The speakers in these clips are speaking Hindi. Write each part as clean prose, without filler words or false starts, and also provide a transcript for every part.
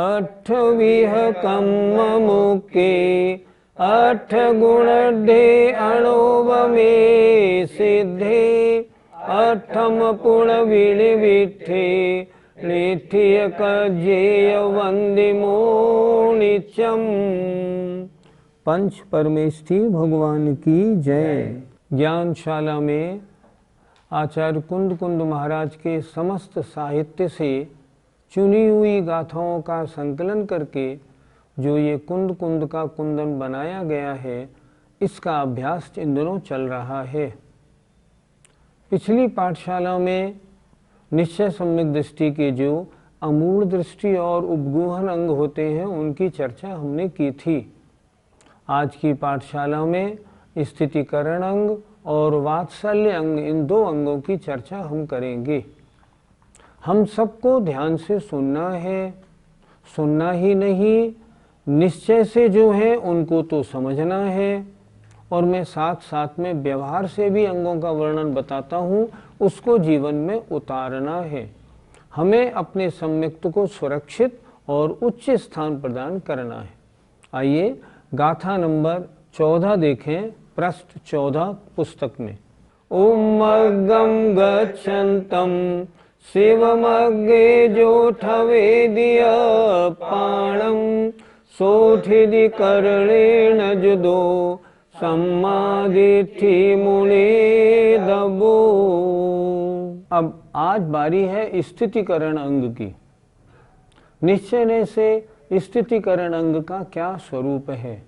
अठविह कम्ममुके अठ गुणढे अणोवमे सिद्धे अठम पुण विठे लेठिय कजेय वंदिमो नित्यम। पंच परमेष्ठी भगवान की जय। ज्ञानशाला में आचार्य कुंद कुंद महाराज के समस्त साहित्य से चुनी हुई गाथाओं का संकलन करके जो ये कुंद कुंद का कुंदन बनाया गया है, इसका अभ्यास इन दिनों चल रहा है। पिछली पाठशाला में निश्चय सम्यक दृष्टि के जो अमूढ़ दृष्टि और उपगूहन अंग होते हैं, उनकी चर्चा हमने की थी। आज की पाठशाला में स्थितिकरण अंग और वात्सल्य अंग, इन दो अंगों की चर्चा हम करेंगे। हम सबको ध्यान से सुनना है, सुनना ही नहीं, निश्चय से जो है उनको तो समझना है, और मैं साथ साथ में व्यवहार से भी अंगों का वर्णन बताता हूँ, उसको जीवन में उतारना है। हमें अपने सम्यक्त को सुरक्षित और उच्च स्थान प्रदान करना है। आइए गाथा नंबर 14 देखें, पृष्ठ 14 पुस्तक में। उमग्गम गच्छन्तम शिवमग्गे जोठवेदिय पाणम सोठिदि करणेन जुदो सम्मादिठि मुने दबो। अब आज बारी है स्थितिकरण अंग की। निश्चय से स्थितिकरण अंग का क्या स्वरूप है?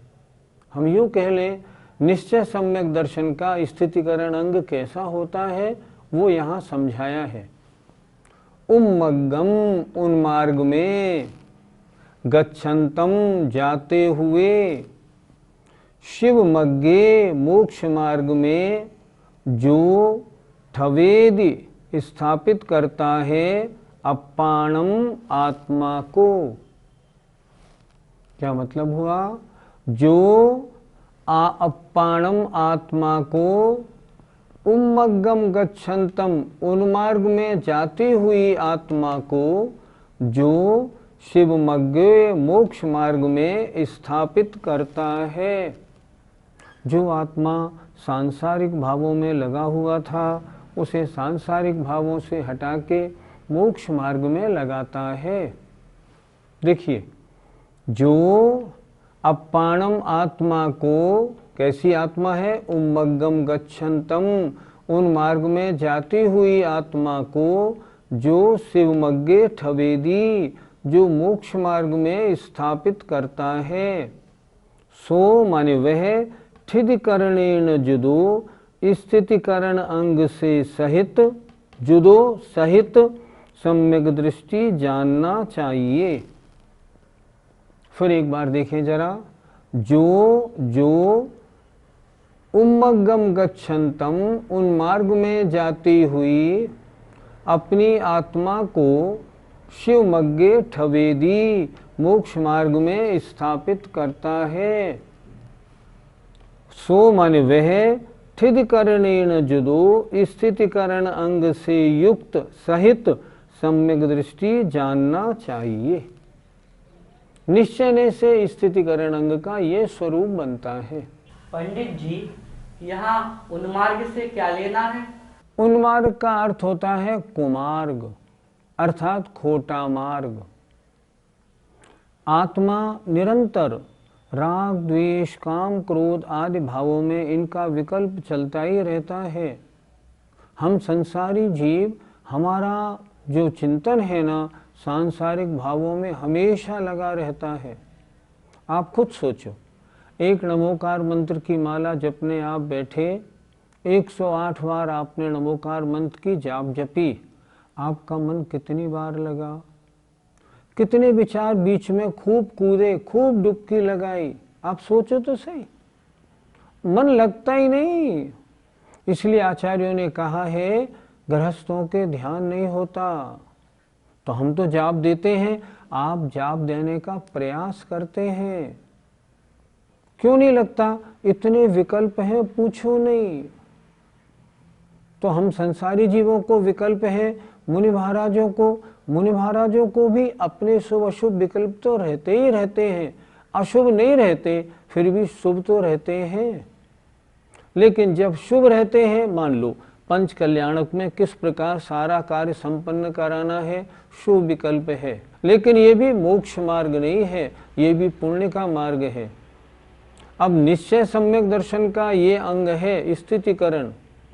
हम यूँ कह लें, निश्चय सम्यक दर्शन का स्थितिकरण अंग कैसा होता है, वो यहाँ समझाया है। उम्मग्गम, उन मार्ग में, गच्छन्तम, जाते हुए, शिवमग्गे, मोक्ष मार्ग में, जो ठवेदि, स्थापित करता है, अप्पाणम, आत्मा को। क्या मतलब हुआ? जो अप्पाणम, आत्मा को, उम्मग्गम गच्छन्तम, उन्मार्ग में जाती हुई आत्मा को, जो शिवमग्गे, मोक्ष मार्ग में स्थापित करता है। जो आत्मा सांसारिक भावों में लगा हुआ था, उसे सांसारिक भावों से हटा के मोक्ष मार्ग में लगाता है। देखिए, जो अप्पाणम आत्मा को, कैसी आत्मा है? उम्मग्गम गच्छन्तम, उन मार्ग में जाती हुई आत्मा को, जो शिवमग्गे ठवेदी, जो मोक्ष मार्ग में स्थापित करता है। सो माने वह, ठिदिकरणेन जुदो, स्थितिकरण अंग से सहित, जुदो सहित सम्यक दृष्टि जानना चाहिए। फिर एक बार देखें जरा। जो उम्मग्गम गच्छन्तम, उन मार्ग में जाती हुई अपनी आत्मा को शिवमग्गे ठवेदी, मोक्ष मार्ग में स्थापित करता है। सो माने वह, ठिदिकरणेन जुदो, स्थितिकरण अंग से युक्त सहित सम्यक दृष्टि जानना चाहिए। निश्चय से स्थितिकरण अंग का ये स्वरूप बनता है। पंडित जी, यहाँ उन्मार्ग से क्या लेना है? उन्मार्ग का अर्थ होता है कुमार्ग, अर्थात खोटा मार्ग। आत्मा निरंतर राग, द्वेष, काम, क्रोध आदि भावों में इनका विकल्प चलता ही रहता है। हम संसारी जीव, हमारा जो चिंतन है ना, सांसारिक भावों में हमेशा लगा रहता है। आप खुद सोचो, एक नमोकार मंत्र की माला जपने आप बैठे 108 बार आपने नमोकार मंत्र की जाप जपी, आपका मन कितनी बार लगा, कितने विचार बीच में खूब कूदे, खूब डुबकी लगाई, आप सोचो तो सही, मन लगता ही नहीं। इसलिए आचार्यों ने कहा है गृहस्थों के ध्यान नहीं होता। तो हम तो जाप देते हैं, आप जाप देने का प्रयास करते हैं, क्यों नहीं लगता? इतने विकल्प हैं पूछो नहीं। तो हम संसारी जीवों को विकल्प है, मुनि महाराजों को भी अपने शुभ अशुभ विकल्प तो रहते ही रहते हैं, अशुभ नहीं रहते फिर भी शुभ तो रहते हैं। लेकिन जब शुभ रहते हैं, मान लो पंच कल्याणक में किस प्रकार सारा कार्य संपन्न कराना है, शुभ विकल्प है, लेकिन ये भी मोक्ष मार्ग नहीं है, ये भी पुण्य का मार्ग है। अब निश्चय सम्यक दर्शन का ये अंग है स्थितिकरण।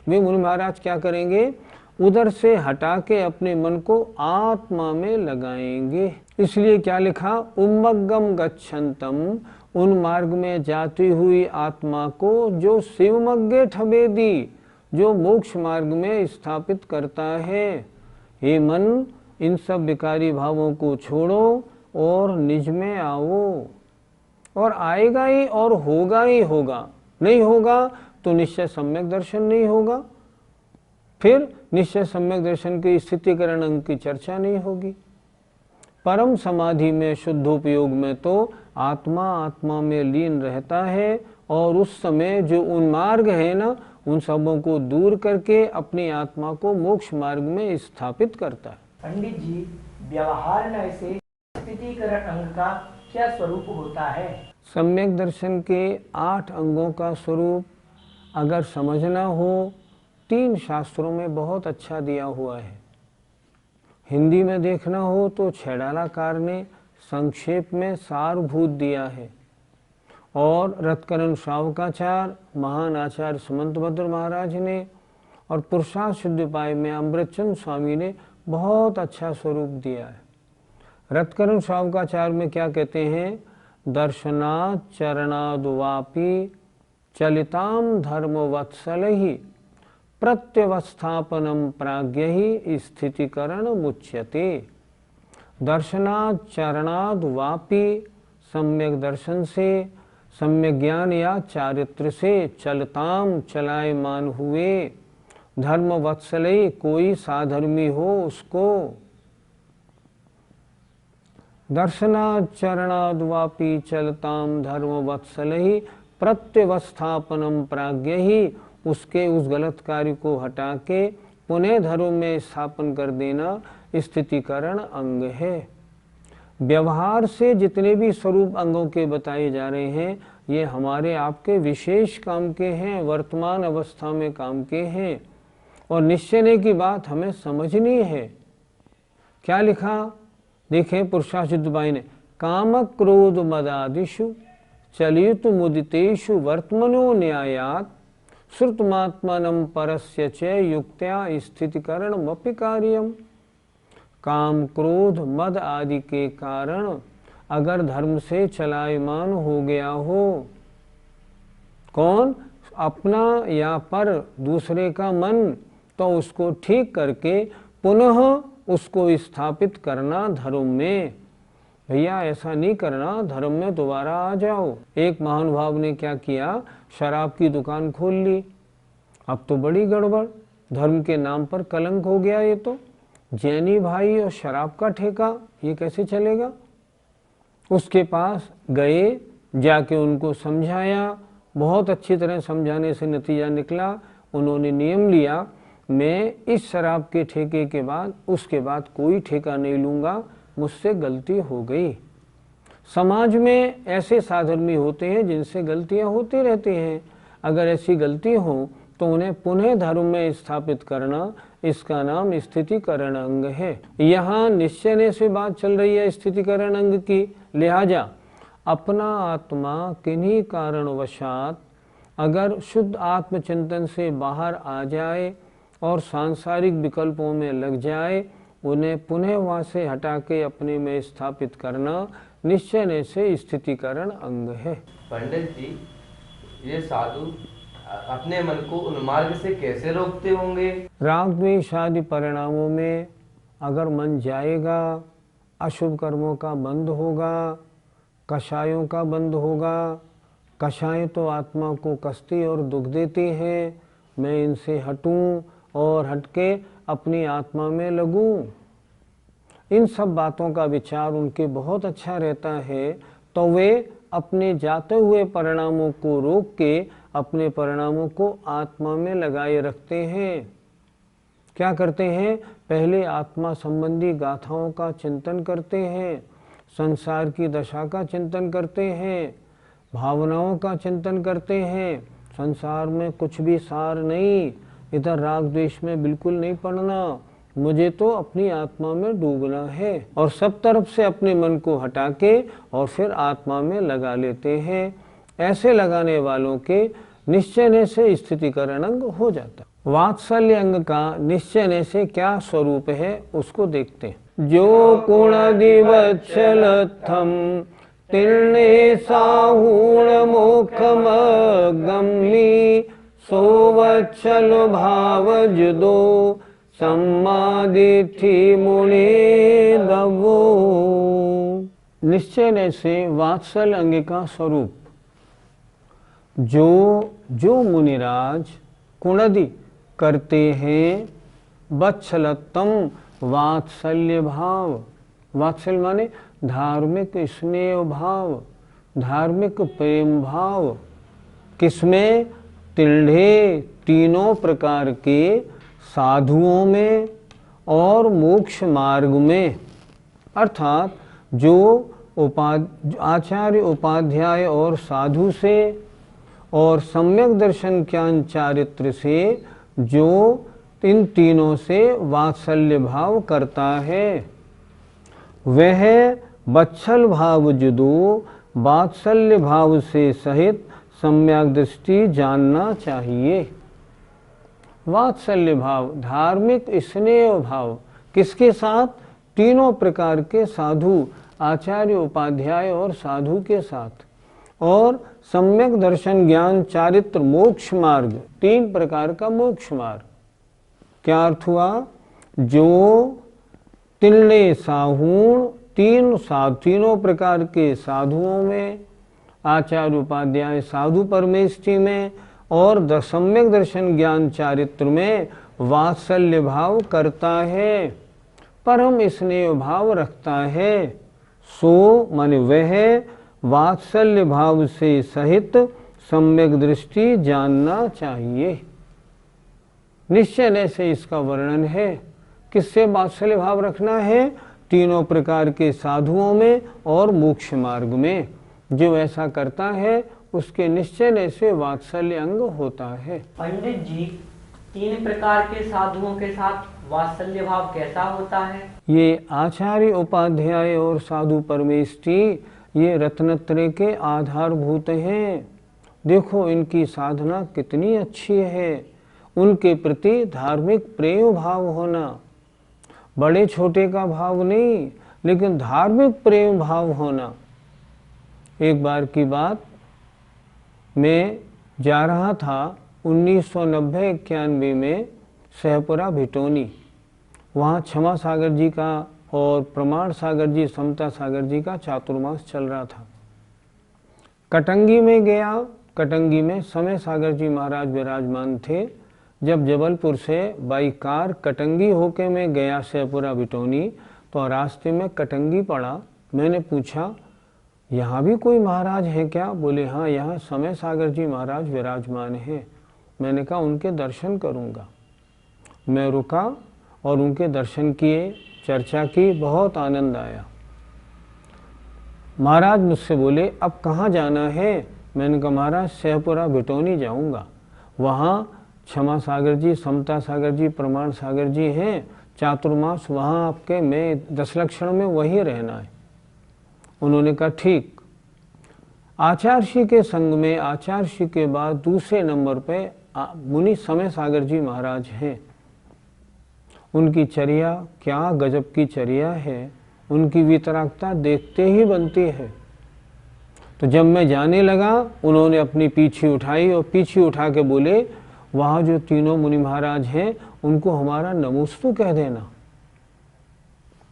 वे मुनि महाराज क्या करेंगे, उधर से हटा के अपने मन को आत्मा में लगाएंगे। इसलिए क्या लिखा, उम्मग्गम गच्छन्तम, उन मार्ग में जाती हुई आत्मा को जो शिवमग्गे ठबेदी, जो मोक्ष मार्ग में स्थापित करता है। हे मन, इन सब विकारी भावों को छोड़ो और निज में आओ, और आएगा ही और होगा ही होगा। नहीं होगा तो निश्चय सम्यक दर्शन नहीं होगा, फिर निश्चय सम्यक दर्शन के स्थितिकरण अंग की चर्चा नहीं होगी। परम समाधि में शुद्धोपयोग में तो आत्मा में लीन रहता है, और उस समय जो उन्मार्ग है ना, उन सबों को दूर करके अपनी आत्मा को मोक्ष मार्ग में स्थापित करता है। पंडित जी, व्यवहार में से स्थितिकरण अंग का क्या स्वरूप होता है? सम्यक दर्शन के 8 अंगों का स्वरूप अगर समझना हो, 3 शास्त्रों में बहुत अच्छा दिया हुआ है। हिंदी में देखना हो तो छेड़ालाकार ने संक्षेप में सारभूत दिया है, और रत्करण श्रावकाचार्य, महान आचार्य सुमंतभद्र महाराज ने, और पुरुषार्थ सिद्ध उपाय में अमृतचंद स्वामी ने बहुत अच्छा स्वरूप दिया है। रत्करण श्रावकाचार्य में क्या कहते हैं, दर्शनात् चरणाद्वापि चलिताम धर्म वत्सलहि प्रत्यवस्थापनम प्राज्ञहि स्थितिकरण मुच्यते। दर्शनात् चरणाद् वापि, सम्यक दर्शन से, सम्यक ज्ञान या चारित्र से, चलताम चलायमान हुए, धर्म वत्सलय कोई साधर्मी हो उसको। दर्शनात् चरणाद् वापि चलताम धर्म वत्सलहि प्रत्यवस्थापनम प्राज्ञहि, उसके उस गलत कार्य को हटा के पुनः धर्म में स्थापन कर देना स्थितिकरण अंग है। व्यवहार से जितने भी स्वरूप अंगों के बताए जा रहे हैं, ये हमारे आपके विशेष काम के हैं, वर्तमान अवस्था में काम के हैं, और निश्चय की बात हमें समझनी है। क्या लिखा देखें पुरुषार्थ सिद्ध उपाय ने, काम क्रोध मदादिषु चलित मुदितेषु वर्तमनो न्यायात् श्रुतमात्मनं परस्य च युक्त्या स्थितिकरणमपि कार्यम। काम क्रोध मद आदि के कारण अगर धर्म से चलायमान हो गया हो, कौन, अपना या पर दूसरे का मन, तो उसको ठीक करके पुनः उसको स्थापित करना धर्म में। भैया ऐसा नहीं करना, धर्म में दोबारा आ जाओ। एक महानुभाव ने क्या किया, शराब की दुकान खोल ली। अब तो बड़ी गड़बड़, धर्म के नाम पर कलंक हो गया। ये तो जैनी भाई और शराब का ठेका, ये कैसे चलेगा। उसके पास गए, जाके उनको समझाया, बहुत अच्छी तरह समझाने से नतीजा निकला। उन्होंने नियम लिया, मैं इस शराब के ठेके के बाद उसके बाद कोई ठेका नहीं लूँगा, मुझसे गलती हो गई। समाज में ऐसे साधर्मी होते हैं जिनसे गलतियां होती रहती हैं। अगर ऐसी गलती हो तो उन्हें पुनः धर्म में स्थापित करना, इसका नाम स्थितिकरण अंग है। यहाँ निश्चय से बात चल रही है स्थितिकरण अंग की, लिहाजा अपना आत्मा किन्हीं कारणवशात अगर शुद्ध आत्मचिंतन से बाहर आ जाए और सांसारिक विकल्पों में लग जाए, उन्हें पुनः वहाँ से हटा के अपने में स्थापित करना निश्चय से स्थितिकरण अंग है। पंडित जी, ये साधु अपने मन को उन्मार्ग से कैसे रोकते होंगे? राग द्वेष आदि परिणामों में अगर मन जाएगा, अशुभ कर्मों का बंद होगा, कषायों का बंद होगा। कषाय तो आत्मा को कसती और दुख देती हैं। मैं इनसे हटूं और हटके अपनी आत्मा में लगूं, इन सब बातों का विचार उनके बहुत अच्छा रहता है, तो वे अपने जाते हुए परिणामों को रोक के अपने परिणामों को आत्मा में लगाए रखते हैं। क्या करते हैं? पहले आत्मा संबंधी गाथाओं का चिंतन करते हैं, संसार की दशा का चिंतन करते हैं, भावनाओं का चिंतन करते हैं। संसार में कुछ भी सार नहीं, इधर राग द्वेष में बिल्कुल नहीं पड़ना, मुझे तो अपनी आत्मा में डूबना है। और सब तरफ से अपने मन को हटा के और फिर आत्मा में लगा लेते हैं। ऐसे लगाने वालों के निश्चय से स्थितिकरण अंग हो जाता। वात्सल्य अंग का निश्चय से क्या स्वरूप है उसको देखते हैं। जो गुण दिवत्सलत्थम तिल्ने साहूण मुखम गम्मी सोवत्सल भाव जुदो सम्मादिठी मुनि दवो। निश्चय से वात्सल अंग का स्वरूप। जो मुनिराज कुणदि करते हैं वत्सलतम वात्सल्य भाव। वात्सल्य माने धार्मिक स्नेह भाव, धार्मिक प्रेम भाव। किसमें? तिल्हे तीनों प्रकार के साधुओं में और मोक्ष मार्ग में। अर्थात जो आचार्य उपाध्याय और साधु से और सम्यक दर्शन ज्ञान चारित्र से जो इन तीनों से वात्सल्य भाव करता है, वह वत्सल भाव जुदो वात्सल्य भाव से सहित सम्यक दृष्टि जानना चाहिए। वात्सल्य भाव, धार्मिक स्नेह भाव, किसके साथ? तीनों प्रकार के साधु, आचार्य उपाध्याय और साधु के साथ। और सम्यक दर्शन ज्ञान चारित्र मोक्ष मार्ग, तीन प्रकार का मोक्ष मार्ग। क्या अर्थ हुआ? जो तिल्ले साहूण तीनों प्रकार के साधुओं में, आचार्य उपाध्याय साधु परमेष्ठी में और सम्यक दर्शन ज्ञान चारित्र में वात्सल्य भाव करता है, परम स्नेह भाव रखता है, सो माने वह वात्सल्य भाव से सहित सम्यक दृष्टि जानना चाहिए। निश्चय से इसका वर्णन है। किससे वात्सल्य भाव रखना है? तीनों प्रकार के साधुओं में और मोक्ष मार्ग में। जो ऐसा करता है उसके निश्चय से वात्सल्य अंग होता है। पंडित जी, तीन प्रकार के साधुओं के साथ वात्सल्य भाव कैसा होता है? ये आचार्य उपाध्याय और साधु परमेष्ठी ये रत्नत्रय के आधारभूत हैं। देखो इनकी साधना कितनी अच्छी है। उनके प्रति धार्मिक प्रेम भाव होना, बड़े छोटे का भाव नहीं, लेकिन धार्मिक प्रेम भाव होना। एक बार की बात, मैं जा रहा था 1990-91 में सहपुरा भिटोनी। वहाँ क्षमा सागर जी का और प्रमाण सागर जी, समता सागर जी का चातुर्मास चल रहा था। कटंगी में गया। कटंगी में समय सागर जी महाराज विराजमान थे। जब जबलपुर से बाई कार कटंगी होके मैं गया सहपुरा भिटोनी, तो रास्ते में कटंगी पड़ा। मैंने पूछा, यहाँ भी कोई महाराज है क्या? बोले हाँ, यहाँ समय सागर जी महाराज विराजमान हैं। मैंने कहा उनके दर्शन करूँगा। मैं रुका और उनके दर्शन किए, चर्चा की, बहुत आनंद आया। महाराज मुझसे बोले अब कहाँ जाना है? मैंने कहा महाराज सहपुरा भिटोनी जाऊँगा, वहाँ क्षमा सागर जी, समता सागर जी, प्रमाण सागर जी हैं, चातुर्मास वहाँ आपके मैं 10 लक्षण में वहीं रहना है। उन्होंने कहा ठीक। आचार्य के संग में आचार्य के बाद दूसरे नंबर पे मुनि समय सागर जी महाराज हैं। उनकी चर्या क्या गजब की चर्या है। उनकी वितरागता देखते ही बनती है। तो जब मैं जाने लगा उन्होंने अपनी पीछे उठाई और पीछे उठा के बोले वहाँ जो तीनों मुनि महाराज हैं उनको हमारा नमोस्तु कह देना।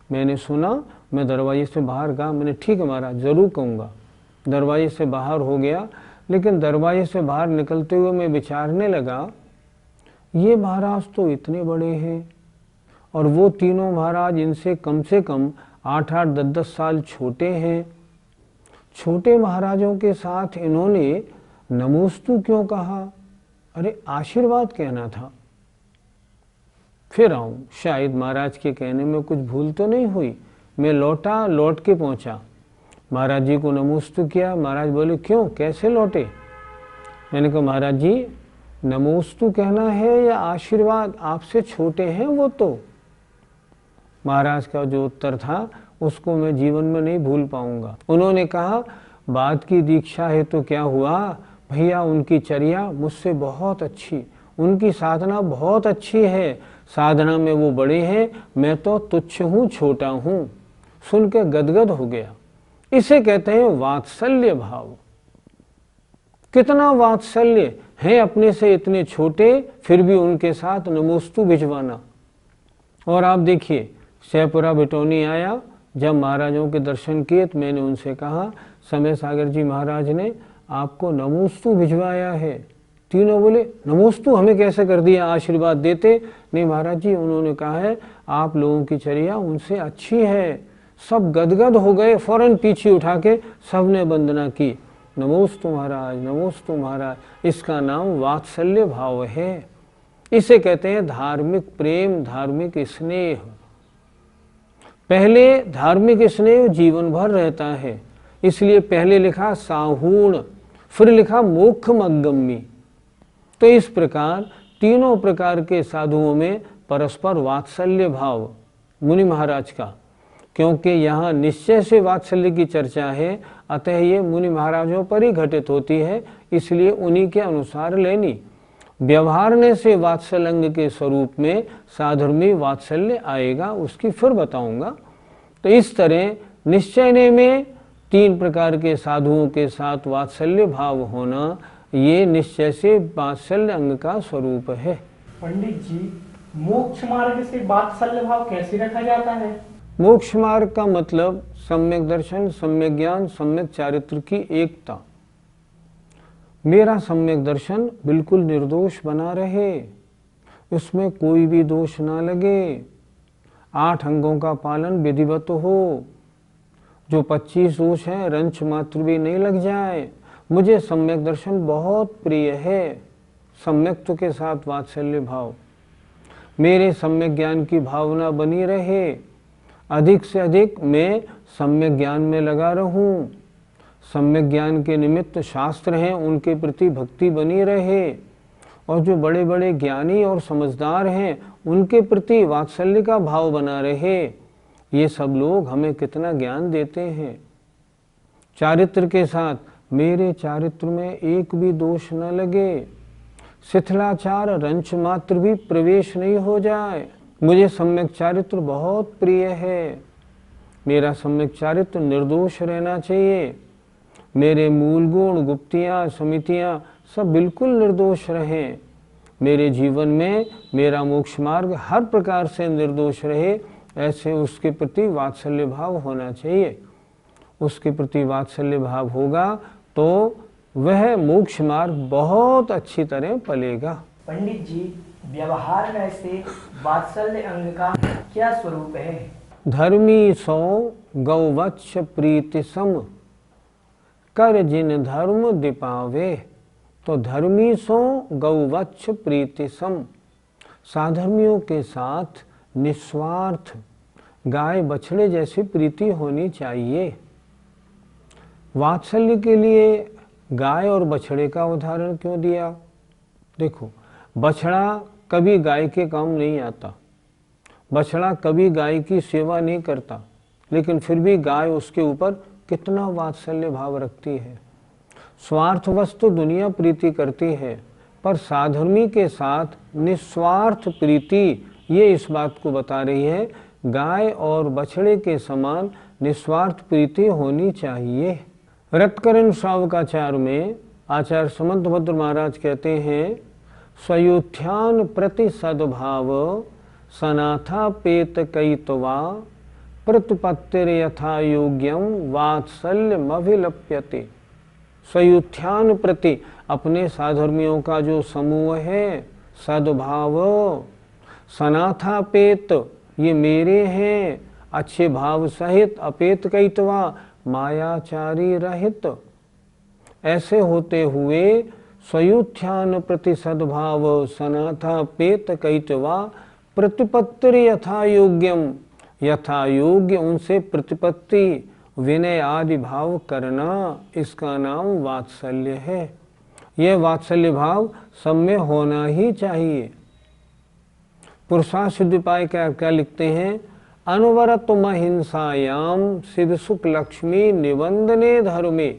मैंने सुना, मैं दरवाजे से बाहर गया, मैंने ठीक है महाराज ज़रूर कहूँगा। दरवाजे से बाहर हो गया, लेकिन दरवाजे से बाहर निकलते हुए मैं विचारने लगा ये महाराज तो इतने बड़े हैं और वो तीनों महाराज इनसे कम से कम 8-8, 10-10 साल छोटे हैं। छोटे महाराजों के साथ इन्होंने नमोस्तु क्यों कहा? अरे आशीर्वाद कहना था। फिर आऊँ, शायद महाराज के कहने में कुछ भूल तो नहीं हुई। मैं लौट के पहुँचा, महाराज जी को नमोस्तु किया। महाराज बोले क्यों, कैसे लौटे? मैंने कहा महाराज जी नमोस्तु कहना है या आशीर्वाद, आपसे छोटे हैं वो तो। महाराज का जो उत्तर था उसको मैं जीवन में नहीं भूल पाऊंगा। उन्होंने कहा बात की दीक्षा है तो क्या हुआ भैया, उनकी चर्या मुझसे बहुत अच्छी, उनकी साधना बहुत अच्छी है, साधना में वो बड़े हैं, मैं तो तुच्छ हूँ, छोटा हूँ। सुन के गदगद हो गया। इसे कहते हैं वात्सल्य भाव। कितना वात्सल्य है, अपने से इतने छोटे फिर भी उनके साथ नमोस्तु भिजवाना। और आप देखिए शहपुरा बिटौनी आया, जब महाराजों के दर्शन किए तो मैंने उनसे कहा समय सागर जी महाराज ने आपको नमोस्तु भिजवाया है। तीनों बोले नमोस्तु हमें कैसे कर दिया, आशीर्वाद देते। नहीं महाराज जी, उन्होंने कहा है आप लोगों की चर्या उनसे अच्छी है। सब गदगद हो गए, फौरन पीछे उठा के सबने वंदना की, नमोस्तु महाराज, नमोस्तु महाराज। इसका नाम वात्सल्य भाव है। इसे कहते हैं धार्मिक प्रेम, धार्मिक स्नेह। पहले धार्मिक स्नेह जीवन भर रहता है, इसलिए पहले लिखा साहूण, फिर लिखा मोक्षमगम्मी। तो इस प्रकार तीनों प्रकार के साधुओं में परस्पर वात्सल्य भाव मुनि महाराज का, क्योंकि यहाँ निश्चय से वात्सल्य की चर्चा है, अतः ये मुनि महाराजों पर ही घटित होती है, इसलिए उन्हीं के अनुसार लेनी। व्यवहारने से वात्सल्य के स्वरूप में साधर्मी वात्सल्य आएगा, उसकी फिर बताऊंगा। तो इस तरह निश्चयने में 3 प्रकार के साधुओं के साथ वात्सल्य भाव होना, ये निश्चय से वात्सल्य अंग का स्वरूप है। पंडित जी, मोक्ष मार्ग से वात्सल्य भाव कैसे रखा जाता है? मोक्ष मार्ग का मतलब सम्यक दर्शन, सम्यक ज्ञान, सम्यक चारित्र की एकता। मेरा सम्यक दर्शन बिल्कुल निर्दोष बना रहे, उसमें कोई भी दोष ना लगे, 8 अंगों का पालन विधिवत हो, जो 25 दोष हैं रंच मात्र भी नहीं लग जाए। मुझे सम्यक दर्शन बहुत प्रिय है, सम्यक्त्व के साथ वात्सल्य भाव। मेरे सम्यक ज्ञान की भावना बनी रहे, अधिक से अधिक मैं सम्यक ज्ञान में लगा रहूं। सम्यक ज्ञान के निमित्त शास्त्र हैं, उनके प्रति भक्ति बनी रहे, और जो बड़े बड़े ज्ञानी और समझदार हैं उनके प्रति वात्सल्य का भाव बना रहे। ये सब लोग हमें कितना ज्ञान देते हैं। चारित्र के साथ मेरे चारित्र में एक भी दोष न लगे, शिथिलाचार रंच मात्र भी प्रवेश नहीं हो जाए। मुझे सम्यक चारित्र बहुत प्रिय है। मेरा सम्यक चारित्र निर्दोष रहना चाहिए। मेरे मूल गुण, गुप्तियाँ, समितियाँ सब बिल्कुल निर्दोष रहें। मेरे जीवन में मेरा मोक्ष मार्ग हर प्रकार से निर्दोष रहे, ऐसे उसके प्रति वात्सल्य भाव होना चाहिए। उसके प्रति वात्सल्य भाव होगा तो वह मोक्ष मार्ग बहुत अच्छी तरह पलेगा। पंडित जी, व्यवहार में से वात्सल्य अंग का क्या स्वरूप है? धर्मी सो गौवत्स प्रीति सम, कर जिन धर्म दीपावे। तो धर्मी सो गौवत्स प्रीति सम, साधर्मियों के साथ निस्वार्थ गाय बछड़े जैसी प्रीति होनी चाहिए। वात्सल्य के लिए गाय और बछड़े का उदाहरण क्यों दिया? देखो, बछड़ा कभी गाय के काम नहीं आता, बछड़ा कभी गाय की सेवा नहीं करता, लेकिन फिर भी गाय उसके ऊपर कितना वात्सल्य भाव रखती है। स्वार्थवश तो दुनिया प्रीति करती है, पर साधर्मी के साथ निस्वार्थ प्रीति ये इस बात को बता रही है, गाय और बछड़े के समान निस्वार्थ प्रीति होनी चाहिए। रत्करण श्रावकाचार में आचार्य समंतभद्र महाराज कहते हैं, स्वयुत्थान प्रति सद्भाव सनाथापेत कयित्वा प्रतिपत्तिर यथा योग्यम वात्सल्यमभिलप्यते। स्वयुत्थान प्रति, अपने साधर्मियों का जो समूह है, सद्भाव, सनाथापेत, ये मेरे हैं, अच्छे भाव सहित, अपेत कयित्वा, मायाचारी रहित, ऐसे होते हुए स्वयुत्थान प्रति सद्भाव सनाथापेत कयित्वा प्रतिपत्तिर यथा योग्यम, यथा योग्य उनसे प्रतिपत्ति, विनय आदि भाव करना, इसका नाम वात्सल्य है। यह वात्सल्य भाव सब में होना ही चाहिए। पुरुषार्थ सिद्धिपाय क्या लिखते हैं, अनवरत महिंसायाम शिव सुख लक्ष्मी निबंधने धर्मे।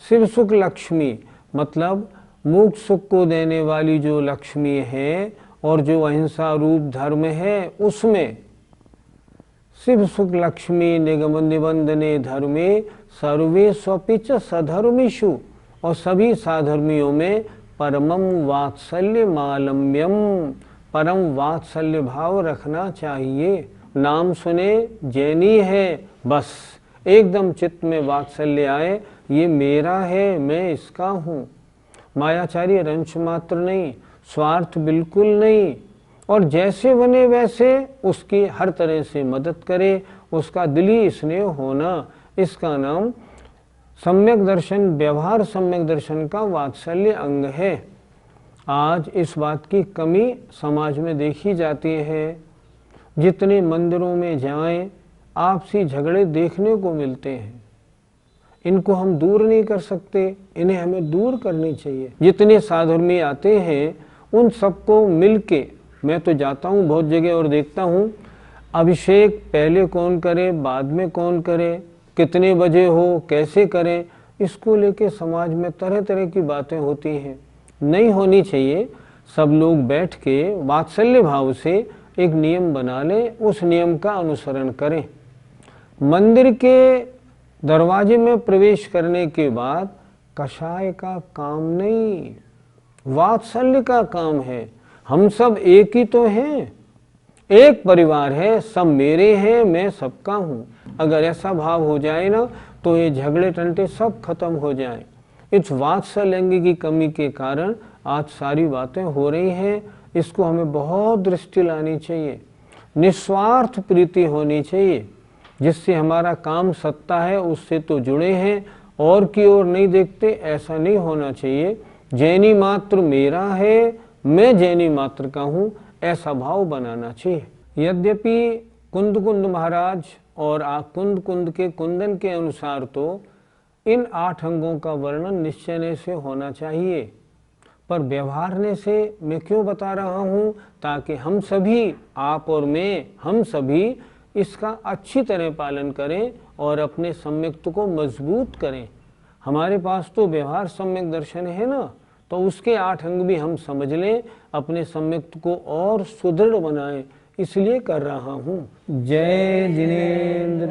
शिव सुख लक्ष्मी मतलब मोक्ष सुख को देने वाली जो लक्ष्मी है और जो अहिंसा रूप धर्म है, उसमें शिव सुख लक्ष्मी निगम निबंधने धर्मे सर्वे स्वपिच सधर्मिषु, और सभी साधर्मियों में परमम वात्सल्य मालम्यम, परम वात्सल्य भाव रखना चाहिए। नाम सुने जैनी है, बस एकदम चित्त में वात्सल्य आए, ये मेरा है, मैं इसका हूँ। मायाचारी रंश मात्र नहीं, स्वार्थ बिल्कुल नहीं, और जैसे बने वैसे उसकी हर तरह से मदद करे, उसका दिली स्नेह होना, इसका नाम सम्यक दर्शन, व्यवहार सम्यक दर्शन का वात्सल्य अंग है। आज इस बात की कमी समाज में देखी जाती है। जितने मंदिरों में जाएं, आपसी झगड़े देखने को मिलते हैं। इनको हम दूर नहीं कर सकते, इन्हें हमें दूर करनी चाहिए। जितने साधर्मी आते हैं उन सबको मिलके, मैं तो जाता हूँ बहुत जगह और देखता हूँ, अभिषेक पहले कौन करे, बाद में कौन करे, कितने बजे हो, कैसे करें, इसको लेके समाज में तरह तरह की बातें होती हैं। नहीं होनी चाहिए। सब लोग बैठ के वात्सल्य भाव से एक नियम बना लें, उस नियम का अनुसरण करें। मंदिर के दरवाजे में प्रवेश करने के बाद कषाय का काम नहीं, वात्सल्य का काम है। हम सब एक ही तो हैं, एक परिवार है, सब मेरे हैं, मैं सबका हूँ। अगर ऐसा भाव हो जाए ना, तो ये झगड़े टंटे सब खत्म हो जाए। इस वात्सल्य की कमी के कारण आज सारी बातें हो रही हैं। इसको हमें बहुत दृष्टि लानी चाहिए। निस्वार्थ प्रीति होनी चाहिए, जिससे हमारा काम सत्ता है उससे तो जुड़े हैं, और की ओर नहीं देखते, ऐसा नहीं होना चाहिए। जैनी मात्र मेरा है, मैं जैनी मात्र का हूँ, ऐसा भाव बनाना चाहिए। यद्यपि कुंद महाराज और कुंद के कुंदन के अनुसार तो इन 8 अंगों का वर्णन निश्चय से होना चाहिए, पर व्यवहारने से मैं क्यों बता रहा हूँ, ताकि हम सभी, आप और मैं, हम सभी इसका अच्छी तरह पालन करें और अपने सम्यक्त को मजबूत करें। हमारे पास तो व्यवहार सम्यक दर्शन है ना, तो उसके 8 अंग भी हम समझ लें, अपने सम्यक्त को और सुदृढ़ बनाएं, इसलिए कर रहा हूँ। जय जिनेंद्र।